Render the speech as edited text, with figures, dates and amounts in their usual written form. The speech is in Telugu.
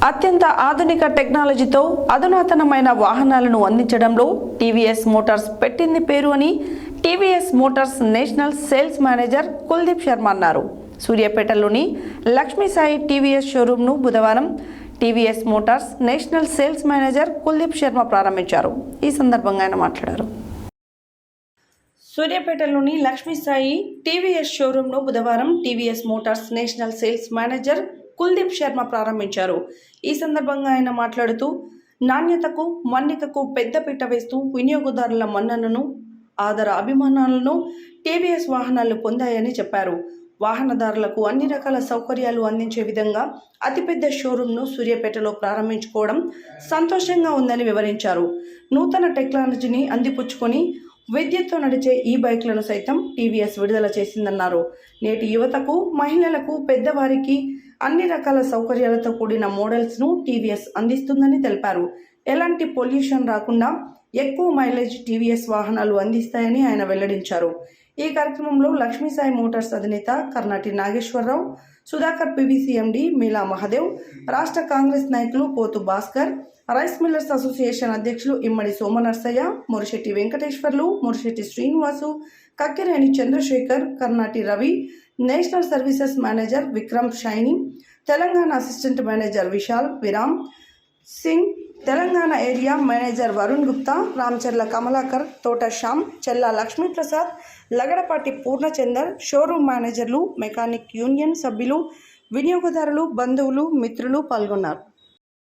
అత్యంత ఆధునిక టెక్నాలజీతో అధునాతనమైన వాహనాలను అందించడంలో టీవీఎస్ మోటార్స్ పెట్టింది పేరు అని TVS Motors national sales manager Kuldeep Sharma అన్నారు. సూర్యాపేటలోని లక్ష్మీ సాయి టీవీఎస్ షోరూంను బుధవారం TVS Motors national sales manager Kuldeep Sharma ప్రారంభించారు. ఈ సందర్భంగా ఆయన మాట్లాడారు. సూర్యాపేటలోని లక్ష్మీ సాయి టీవీఎస్ షోరూంను బుధవారం TVS Motors national sales manager Kuldeep Sharma ప్రారంభించారు. ఈ సందర్భంగా ఆయన మాట్లాడుతూ నాణ్యతకు మన్నికకు పెద్దపీట వేస్తూ వినియోగదారుల మన్ననను ఆదర అభిమానాలను టీవీఎస్ వాహనాలు పొందాయని చెప్పారు. వాహనదారులకు అన్ని రకాల సౌకర్యాలు అందించే విధంగా అతిపెద్ద షోరూంను సూర్యాపేటలో ప్రారంభించుకోవడం సంతోషంగా ఉందని వివరించారు. నూతన టెక్నాలజీని అందిపుచ్చుకొని విద్యుత్తో నడిచే ఈ బైక్లను సైతం టీవీఎస్ విడుదల చేసిందన్నారు. నేటి యువతకు, మహిళలకు, పెద్దవారికి అన్ని రకాల సౌకర్యాలతో కూడిన మోడల్స్ను టీవీఎస్ అందిస్తుందని తెలిపారు. ఎలాంటి పొల్యూషన్ రాకుండా ఎక్కువ మైలేజ్ టీవీఎస్ వాహనాలు అందిస్తాయని ఆయన వెల్లడించారు. ఈ కార్యక్రమంలో లక్ష్మీ సాయి మోటార్స్ అధినేత కర్నాటి నాగేశ్వరరావు, సుధాకర్ పీవీసీ ఎండి మీలా మహదేవ్, రాష్ట్ర కాంగ్రెస్ నాయకులు పోతు భాస్కర్, రైస్ మిల్లర్స్ అసోసియేషన్ అధ్యక్షులు Immadi Somanarsaiah, Murishetti Venkateswarlu, Murishetti Srinivasu, Kakkireni Chandrashekar, Karnati Ravi, national services manager Vikram Shaini, Telangana assistant manager Vishal Viram Singh, Telangana area manager Varun Gupta, Ramacharla Kamalakar, Thota Shyam, Chella Lakshmiprasad, Lagadapati Purnachander, showroom మేనేజర్లు, మెకానిక్ యూనియన్ సభ్యులు, వినియోగదారులు, బంధువులు, మిత్రులు పాల్గొన్నారు.